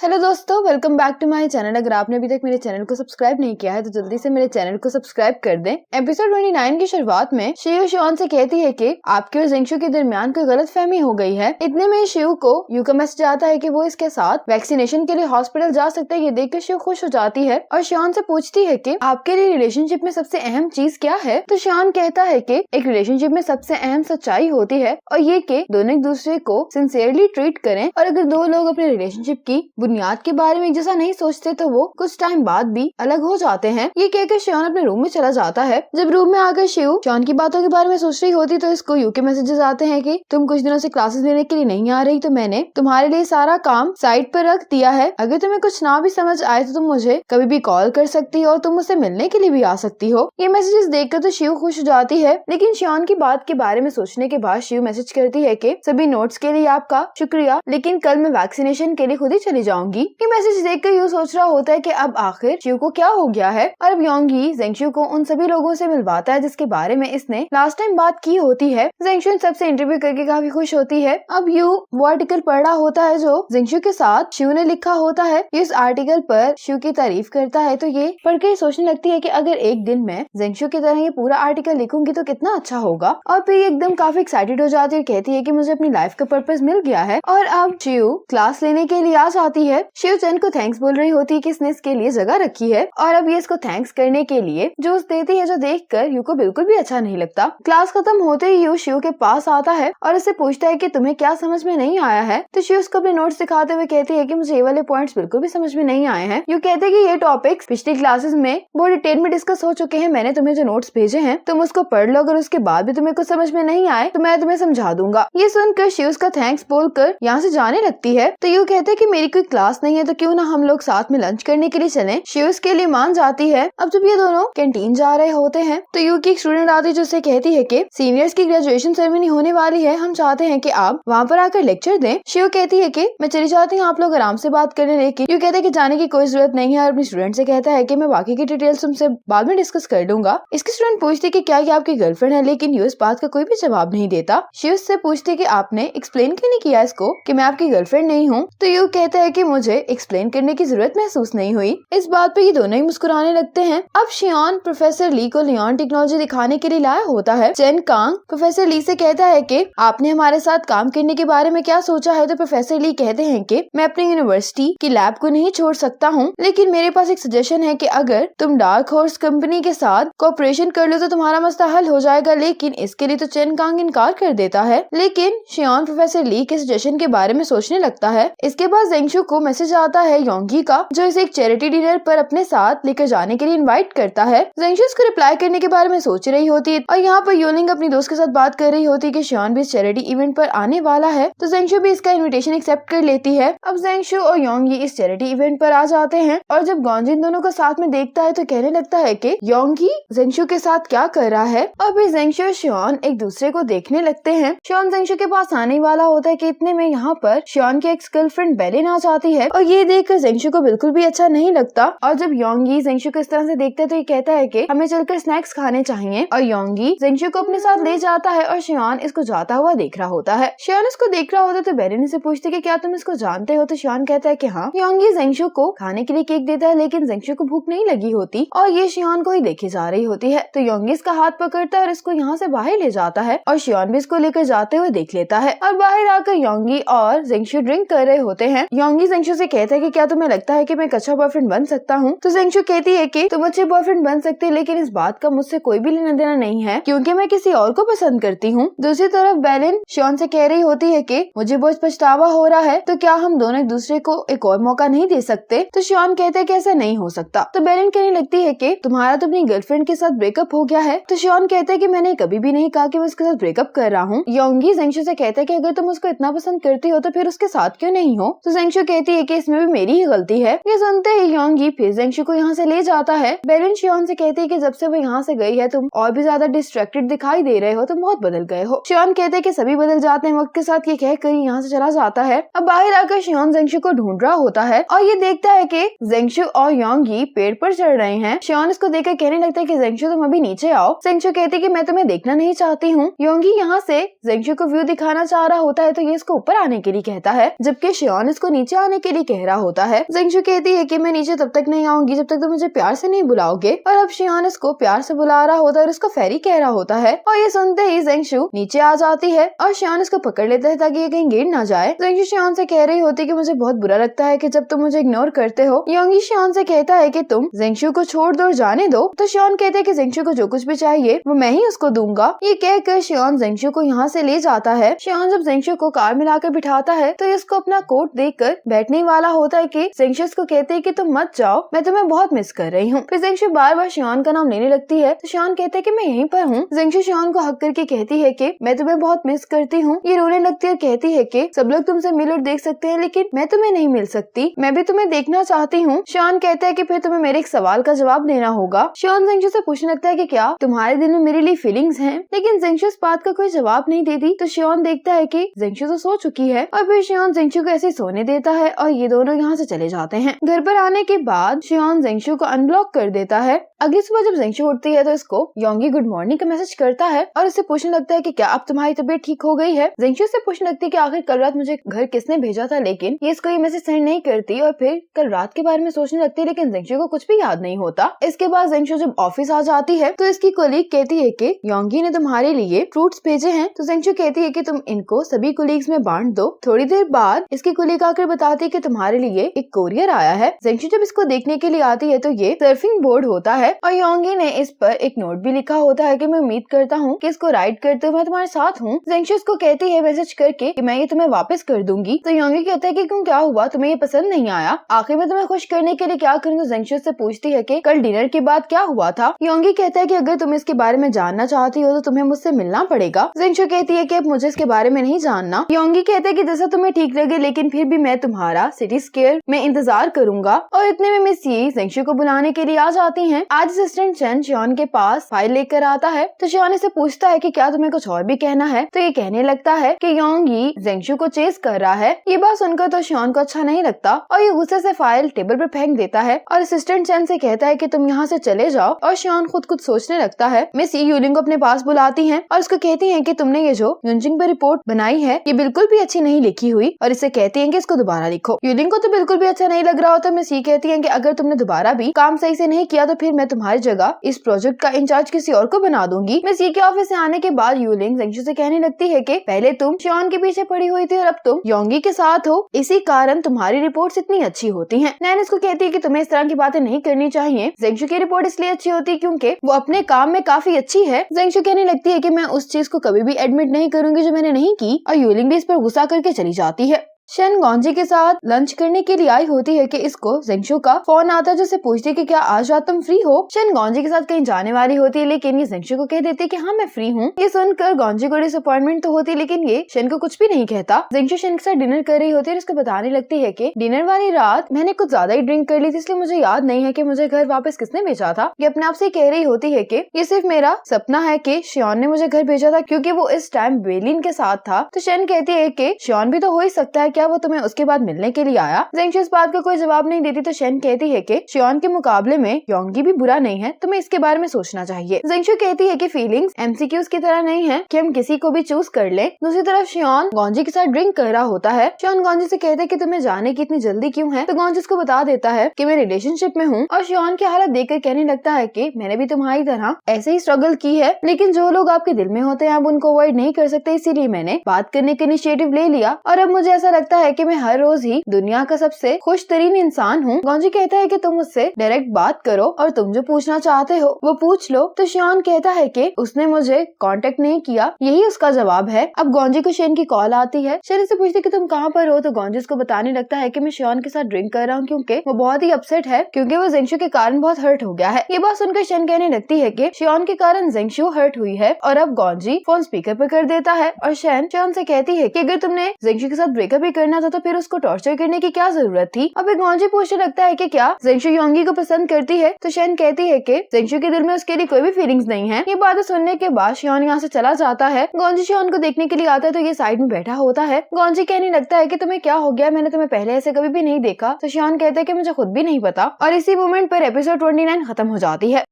Hello दोस्तों, welcome back to my channel. अगर आपने अभी तक मेरे चैनल को सब्सक्राइब नहीं किया है तो जल्दी से मेरे चैनल को सब्सक्राइब कर दें। एपिसोड 29 की शुरुआत में शिव शियोन से कहती है कि आपके और जिंगशू के दरमियान कोई गलतफहमी हो गई है। इतने में शिव को यू का मैसेज आता है कि वो इसके साथ वैक्सीनेशन के लिए हॉस्पिटल जा सकता है। ये देखकर शिव खुश हो जाती है और शियोन से पूछती है कि आपके लिए रिलेशनशिप में सबसे अहम चीज क्या है। तो शियोन कहता है कि एक रिलेशनशिप में सबसे अहम सच्चाई होती है और ये कि दोनों एक दूसरे को सिंसियरली ट्रीट करें। और अगर दो लोग अपने रिलेशनशिप की बुनियाद के बारे में एक जैसा नहीं सोचते तो वो कुछ टाइम बाद भी अलग हो जाते हैं। ये कहकर शियोन अपने रूम में चला जाता है। जब रूम में आकर शिव शियोन की बातों के बारे में सोच रही होती तो इसको यू के मैसेजेस आते हैं कि तुम कुछ दिनों से क्लासेस लेने के लिए नहीं आ रही तो मैंने तुम्हारे लिए सारा काम साइड पर रख दिया है। अगर तुम्हें कुछ ना भी समझ आए तो तुम मुझे कभी भी कॉल कर सकती हो और तुम मुझसे मिलने के लिए भी आ सकती हो। ये मैसेजेस देखकर तो शिव खुश हो जाती है, लेकिन शियोन की बात के बारे में सोचने के बाद शिव मैसेज करती है कि सभी नोट्स के लिए आपका शुक्रिया, लेकिन कल मैं वैक्सीनेशन के लिए खुद ही चली जाऊंगी। ये मैसेज देखकर यू सोच रहा होता है कि अब आखिर शिव को क्या हो गया है और अब योंगी जिंगशू को उन सभी लोगों से मिलवाता है जिसके बारे में इसने लास्ट टाइम बात की होती है। जिंगशू सबसे इंटरव्यू करके काफी खुश होती है। अब यू वो आर्टिकल पढ़ रहा होता है जो जिंगशू के साथ शिव ने लिखा होता है। इस आर्टिकल पर शिव की तारीफ करता है तो ये पढ़कर सोचने लगती है कि अगर एक दिन मैं जिंगशू की तरह ये पूरा आर्टिकल लिखूंगी तो कितना अच्छा होगा। और फिर एकदम काफी एक्साइटेड हो जाती है, कहती है कि मुझे अपनी लाइफ का पर्पस मिल गया है। और अब शिव क्लास लेने के लिए आ जाती है। शिव चंद को थैंक्स बोल रही होती है कि इसने इसके लिए जगह रखी है और अब ये इसको थैंक्स करने के लिए जूस देती है, जो देखकर यू को बिल्कुल भी अच्छा नहीं लगता। क्लास खत्म होते ही यू शिव के पास आता है और उससे पूछता है कि तुम्हें क्या समझ में नहीं आया है। तो शिव उसको अपने नोट्स दिखाते हुए कहती है कि मुझे ये वाले पॉइंट्स बिल्कुल भी समझ में नहीं आए हैं। यू कहते हैं कि ये टॉपिक्स पिछली क्लासेस में बहुत डिटेल में डिस्कस हो चुके हैं। मैंने तुम्हें जो नोट्स भेजे हैं तुम उसको पढ़ लो, अगर उसके बाद भी तुम्हें कुछ समझ में नहीं आए तो मैं तुम्हें समझा दूंगा। ये सुनकर शिव उसका थैंक्स बोलकर यहाँ से जाने लगती है। तो यू कहते हैं कि मेरी कोई क्लास नहीं है तो क्यों ना हम लोग साथ में लंच करने के लिए चलें। शिव इसके लिए मान जाती है। अब जब ये दोनों कैंटीन जा रहे होते हैं तो यू की एक स्टूडेंट आती है जो उससे कहती है कि सीनियर्स की ग्रेजुएशन सेरेमनी होने वाली है, हम चाहते हैं कि आप वहाँ पर आकर लेक्चर दें। शिव कहती है कि मैं चली जाती हूँ, आप लोग आराम से बात करें। लेकिन यू कहते हैं कि जाने की कोई जरूरत नहीं है और अपनी स्टूडेंट से कहता है कि मैं बाकी की डिटेल्स तुमसे बाद में डिस्कस कर लूंगा। इसकी स्टूडेंट पूछती है कि क्या ये आपकी गर्लफ्रेंड है, लेकिन यू इस बात का कोई भी जवाब नहीं देता। शिव से पूछती है कि आपने एक्सप्लेन क्यों नहीं किया इसको कि मैं आपकी गर्लफ्रेंड नहीं हूँ। तो यू कहता है कि मुझे एक्सप्लेन करने की जरूरत महसूस नहीं हुई। इस बात पे ये दोनों ही मुस्कुराने लगते हैं। अब शियोन प्रोफेसर ली को लियोन टेक्नोलॉजी दिखाने के लिए लाया होता है। चेन कांग प्रोफेसर ली से कहता है कि आपने हमारे साथ काम करने के बारे में क्या सोचा है। तो प्रोफेसर ली कहते हैं कि मैं अपनी यूनिवर्सिटी की लैब को नहीं छोड़ सकता हूँ, लेकिन मेरे पास एक सजेशन है कि अगर तुम डार्क हॉर्स कंपनी के साथ कोऑपरेशन कर लो तो तुम्हारा मसला हल हो जाएगा। लेकिन इसके लिए तो चेन कांग इनकार कर देता है। लेकिन शियोन प्रोफेसर ली के सजेशन के बारे में सोचने लगता है। इसके बाद जिंगशू को मैसेज आता है योंगी का, जो इसे एक चैरिटी डिनर पर अपने साथ लेकर जाने के लिए इनवाइट करता है। जिंगशू इसको रिप्लाई करने के बारे में सोच रही होती है और यहाँ पर योलिंग अपनी दोस्त के साथ बात कर रही होती है कि शियोन भी इस चैरिटी इवेंट पर आने वाला है। तो जिंगशू भी इसका इन्विटेशन एक्सेप्ट कर लेती है। अब जिंगशू और योंगी इस चैरिटी इवेंट पर आ जाते हैं और जब गॉन्जिन दोनों को साथ में देखता है तो कहने लगता है कि योंगी जिंगशू के साथ क्या कर रहा है। और फिर जिंगशू और शियोन एक दूसरे को देखने लगते हैं। शियोन जिंगशू के पास आने वाला होता है कि इतने में यहाँ पर शियोन की एक्स गर्लफ्रेंड बेलिन आ जाती है और ये देखकर जिंगशू को बिल्कुल भी अच्छा नहीं लगता। और जब योंगी जिंगशू को इस तरह से देखता है तो ये कहता है कि हमें चलकर स्नैक्स खाने चाहिए और योंगी जिंगशू को अपने साथ ले जाता है और शियोन इसको जाता हुआ देख रहा होता है। शियोन इसको देख रहा होता है तो बेलिन से पूछती है कि क्या तुम इसको जानते हो। तो शियोन कहता है कि हाँ। योंगी जिंगशू को खाने के लिए केक देता है, लेकिन जिंगशू को भूख नहीं लगी होती और ये शियोन को ही देखी जा रही होती है। तो योंगी इसका हाथ पकड़ता है और इसको यहाँ से बाहर ले जाता है और शियोन भी इसको लेकर जाते हुए देख लेता है। और बाहर आकर योंगी और जिंगशू ड्रिंक कर रहे होते हैं। योंगी जिंगशू से कहता है कि क्या तुम्हें लगता है कि मैं एक अच्छा बॉयफ्रेंड बन सकता हूँ। तो जिंगशू कहती है कि तुम अच्छे बॉयफ्रेंड बन सकते हैं, लेकिन इस बात का मुझसे कोई भी लेना देना नहीं है क्योंकि मैं किसी और को पसंद करती हूँ। दूसरी तरफ बेलिन शियोन से कह रही होती है कि मुझे बहुत पछतावा हो रहा है, तो क्या हम दोनों एक दूसरे को एक और मौका नहीं दे सकते। तो शियोन कहते हैं कि ऐसा नहीं हो सकता। तो बेलिन कहने लगती है कि तुम्हारा तो अपनी गर्लफ्रेंड के साथ ब्रेकअप हो गया है। तो शियोन कहते हैं कि मैंने कभी भी नहीं कहा कि मैं उसके साथ ब्रेकअप कर रहा हूँ। योंगी जिंगशू से कहता है कि अगर तुम उसको इतना पसंद करती हो तो फिर उसके साथ क्यों नहीं हो। तो जिंगशू कहती है कि इसमें भी मेरी ही गलती है। ये सुनते ही योंगी फिर जिंगशू को यहाँ से ले जाता है। बेलिन शियोन से कहती है कि जब से वो यहाँ से गई है तुम और भी ज्यादा डिस्ट्रैक्टेड दिखाई दे रहे हो, तुम बहुत बदल गए हो। शियोन कहते हैं कि सभी बदल जाते हैं वक्त के साथ। ये कहकर यहाँ से चला जाता है। अब बाहर आकर शियोन जिंगशू को ढूंढ रहा होता है और ये देखता है कि जिंगशू और योंगी पेड़ पर चढ़ रहे हैं। शियोन इसको देखकर कहने लगता है कि जिंगशू तुम अभी नीचे आओ। जिंगशू कहती है कि मैं तुम्हें देखना नहीं चाहती हूँ। योंगी यहाँ से जिंगशू को व्यू दिखाना चाह रहा होता है तो ये इसको ऊपर आने के लिए कहता है, जबकि शियोन इसको नीचे आने आने के लिए कह रहा होता है। जेंगशु कहती है कि मैं नीचे तब तक नहीं आऊंगी जब तक तुम मुझे प्यार से नहीं बुलाओगे, और अब शियान इसको प्यार से बुला रहा होता है और इसको फेरी कह रहा होता है। और ये सुनते ही जेंगशु नीचे आ जाती है और शियान इसको पकड़ लेता है ताकि ये कहीं गिर ना जाए। जेंगशु शियान से कह रही होती है कि मुझे बहुत बुरा लगता है कि जब तुम मुझे इग्नोर करते हो। योंगी शियान से कहता है कि तुम जेंगशु को छोड़ दो और जाने दो। तो शियान कहते हैं कि जेंगशु को जो कुछ भी चाहिए वो मैं ही उसको दूंगा। ये कहकर शियान जेंगशु को यहाँ से ले जाता है। शियान जब जेंगशु को कार में लाकर बिठाता है तो इसको अपना कोट देकर बैठने वाला होता है कि जेंगशु को कहते हैं कि तुम मत जाओ, मैं तुम्हें बहुत मिस कर रही हूँ। फिर जेंगशु बार बार शियान का नाम लेने लगती है तो शियान कहते हैं कि मैं यहीं पर हूँ। जेंगशु शियान को हक करके कहती है कि मैं तुम्हें बहुत मिस करती हूँ। ये रोने लगती है और कहती है कि सब लोग तुमसे मिल और देख सकते हैं लेकिन मैं तुम्हें नहीं मिल सकती, मैं भी तुम्हें देखना चाहती हूँ। शियान कहता है कि फिर तुम्हें मेरे एक सवाल का जवाब देना होगा। शियान जेंगशु से पूछने लगता है कि क्या तुम्हारे दिल में मेरे लिए फीलिंग्स हैं, लेकिन जेंगशु इस बात का कोई जवाब नहीं देती। तो शियान देखता है कि जेंगशु तो सो चुकी है और फिर शियान जेंगशु को ऐसे सोने देता है और ये दोनों यहाँ से चले जाते हैं। घर पर आने के बाद शियान जेंगशु को अनब्लॉक कर देता है। अगली सुबह जब जेंगशु उठती है तो इसको योंगी गुड मॉर्निंग का मैसेज करता है और इससे पूछने लगता है कि क्या अब तुम्हारी तबीयत ठीक हो गई है। जेंगशु से पूछने लगती है कि आखिर कल रात मुझे घर किसने भेजा था, लेकिन ये इसको ये मैसेज सेंड नहीं करती और फिर कल रात के बारे में सोचने लगती है, लेकिन जेंगशु को कुछ भी याद नहीं होता। इसके बाद जेंगशु जब ऑफिस आ जाती है तो इसकी कोलीग कहती है कि योंगी ने तुम्हारे लिए फ्रूट्स भेजे हैं। तो जेंगशु कहती है कि तुम इनको सभी कोलीग्स में बांट दो। थोड़ी देर बाद इसकी कोलीग आकर बताती है कि तुम्हारे लिए एक कोरियर आया है। जेंगशु जब इसको देखने के लिए आती है तो ये सर्फिंग बोर्ड होता है और योंगी ने इस पर एक नोट भी लिखा होता है कि मैं उम्मीद करता हूँ कि इसको राइड करते हुए मैं तुम्हारे साथ हूँ। जेंगशु इसको कहती है मैसेज करके कि मैं ये तुम्हें वापस कर दूंगी। तो योंगी कहता है कि क्यों, क्या हुआ, तुम्हें ये पसंद नहीं आया, आखिर में तुम्हें खुश करने के लिए क्या करूँ। तो जेंगशु से पूछती है कि कल डिनर के बाद क्या हुआ था। योंगी कहता है कि अगर तुम इसके बारे में जानना चाहती हो तो तुम्हें मुझसे मिलना पड़ेगा। जेंगशु कहती है कि अब मुझे इसके बारे में नहीं जानना। योंगी कहता है कि जैसा तुम्हें ठीक लगे, लेकिन फिर भी मैं तुम्हारा सिटी स्क्वायर में इंतजार करूंगा। और इतने में मिस यी जेंगशु को बुलाने के लिए आ जाती हैं। आज असिस्टेंट चेन शियान के पास फाइल लेकर आता है तो शियान से पूछता है कि क्या तुम्हें कुछ और भी कहना है। तो ये कहने लगता है कि योंगी जेंगशु को चेस कर रहा है। ये बात सुनकर तो शियान को अच्छा नहीं लगता और ये गुस्से से फाइल टेबल पर फेंक देता है और असिस्टेंट चेन से कहता है कि तुम यहाँ से चले जाओ। और शियान खुद कुछ सोचने लगता है। मिस यी यूलिंग को अपने पास बुलाती है और उसको कहती है कि तुमने ये जो युनजिंग पर रिपोर्ट बनाई है ये बिल्कुल भी अच्छी नहीं लिखी हुई, और इसे कहती है कि इसको दोबारा लिखो। यूलिंग को तो बिल्कुल भी अच्छा नहीं लग रहा होता। मिस यी कहती है कि अगर तुमने दोबारा भी काम सही से नहीं किया तो फिर मैं तुम्हारी जगह इस प्रोजेक्ट का इंचार्ज किसी और को बना दूंगी। मिस यी के ऑफिस से आने के बाद यूलिंग जेंगशु से कहने लगती है कि पहले तुम शियान के पीछे पड़ी हुई थी और अब तुम योंगी के साथ हो, इसी कारण तुम्हारी रिपोर्ट्स इतनी अच्छी होती हैं। नैन इसको कहती है कि तुम्हें इस तरह की बातें नहीं करनी चाहिए। जेंगशु की रिपोर्ट इसलिए अच्छी होती है क्योंकि वो अपने काम में काफी अच्छी है। जेंगशु कहने लगती है कि मैं उस चीज को कभी भी एडमिट नहीं करूंगी जो मैंने नहीं की, और यूलिंग भी इस पर गुस्सा करके चली जाती है। शेन गॉन्जी के साथ लंच करने के लिए आई होती है कि इसको जेंगशु का फोन आता है जो पूछती है कि क्या आज रात तुम फ्री हो। शेन गॉन्जी के साथ कहीं जाने वाली होती है लेकिन ये जेंगशु को कह देती है कि हाँ मैं फ्री हूँ। ये सुनकर गॉन्जी को डिसअपॉइंटमेंट तो होती है लेकिन ये शेन को कुछ भी नहीं कहता। जेंगशु शेन के साथ डिनर कर रही होती है और इसको बताने लगती है कि डिनर वाली रात मैंने कुछ ज्यादा ही ड्रिंक कर ली थी, इसलिए मुझे याद नहीं है कि मुझे घर वापस किसने भेजा था। ये अपने आप से कह रही होती है कि ये सिर्फ मेरा सपना है कि शियान ने मुझे घर भेजा था क्योंकि वो इस टाइम बेलिन के साथ था। तो शेन कहती है कि शियान भी तो हो ही सकता है, क्या वो तुम्हें उसके बाद मिलने के लिए आया। जेंगशु इस बात का कोई जवाब नहीं देती तो शेन कहती है कि शियान के मुकाबले में योंगी भी बुरा नहीं है, तुम्हें इसके बारे में सोचना चाहिए। जेंगशु कहती है कि फीलिंग्स एमसीक्यूज की तरह नहीं है कि हम किसी को भी चूज कर ले। दूसरी तरफ शियान गॉन्जी के साथ ड्रिंक कर रहा होता है। शियान गॉन्जी से कहते हैं कि तुम्हें जाने की इतनी जल्दी क्यों है। तो गॉन्जी उसको बता देता है कि मैं रिलेशनशिप में हूँ और शियान की हालत देखकर कहने लगता है कि मैंने भी तुम्हारी तरह ऐसे ही स्ट्रगल की है, लेकिन जो लोग आपके दिल में होते हैं आप उनको अवॉइड नहीं कर सकते, इसीलिए मैंने बात करने का इनिशिएटिव ले लिया और अब मुझे ऐसा लगता है कि मैं हर रोज ही दुनिया का सबसे खुश तरीन इंसान हूँ। गॉन्जी कहता है कि तुम मुझसे डायरेक्ट बात करो और तुम जो पूछना चाहते हो वो पूछ लो। तो शियान कहता है कि उसने मुझे कांटेक्ट नहीं किया, यही उसका जवाब है। अब गॉन्जी को शेन की कॉल आती है। शेन से पूछती है कि तुम कहाँ पर हो। तो गॉन्जी उसको बताने लगता है कि मैं शियान के साथ ड्रिंक कर रहा हूँ क्योंकि वो बहुत ही अपसेट है क्योंकि वो जेंगशु के कारण बहुत हर्ट हो गया है। ये बात सुनकर शेन कहने लगती है कि शियान के कारण जेंगशु हर्ट हुई है और अब गॉन्जी फोन स्पीकर पर कर देता है और शेन शियान से कहती है कि अगर तुमने जेंगशु के साथ ब्रेकअप ही करना था तो फिर उसको टॉर्चर करने की क्या जरूरत थी। अब गॉन्जी पूछने लगता है कि क्या जेंगशु योंगी को पसंद करती है। तो शेन कहती है कि जेंगशु के दिल में उसके लिए कोई भी फीलिंग्स नहीं है। ये बातें सुनने के बाद शियान यहाँ से चला जाता है। गॉन्जी शियान को देखने के लिए आता है तो ये साइड में बैठा होता है। गॉन्जी कहने लगता है कि तुम्हें क्या हो गया, मैंने तुम्हें पहले ऐसे कभी भी नहीं देखा। तो शियान कहता है कि मुझे खुद भी नहीं पता और इसी मोमेंट पर एपिसोड 29 खत्म हो जाती है।